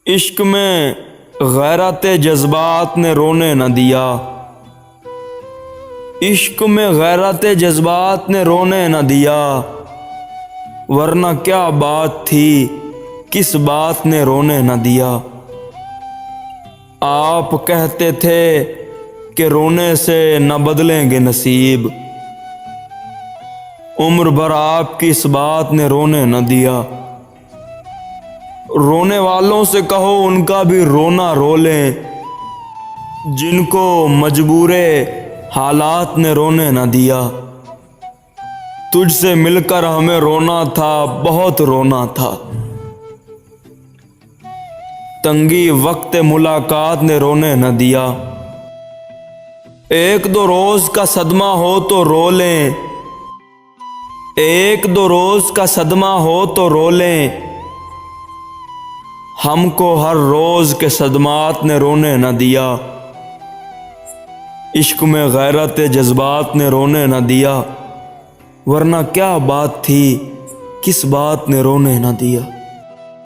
इश्क में गैरत जज्बात ने रोने न दिया, इश्क में गैरत जज्बात ने रोने न दिया, वरना क्या बात थी किस बात ने रोने न दिया। आप कहते थे कि रोने से न बदलेंगे नसीब, उम्र भर आपकी इस बात ने रोने न दिया। रोने वालों से कहो उनका भी रोना रो लें, जिनको मजबूरे हालात ने रोने न दिया। तुझसे मिलकर हमें रोना था, बहुत रोना था, तंगी वक्त मुलाकात ने रोने न दिया। एक दो रोज का सदमा हो तो रो लें, एक दो रोज का सदमा हो तो रो लें, हमको हर रोज के सदमात ने रोने न दिया। इश्क में गैरत जज्बात ने रोने न दिया, वरना क्या बात थी किस बात ने रोने न दिया।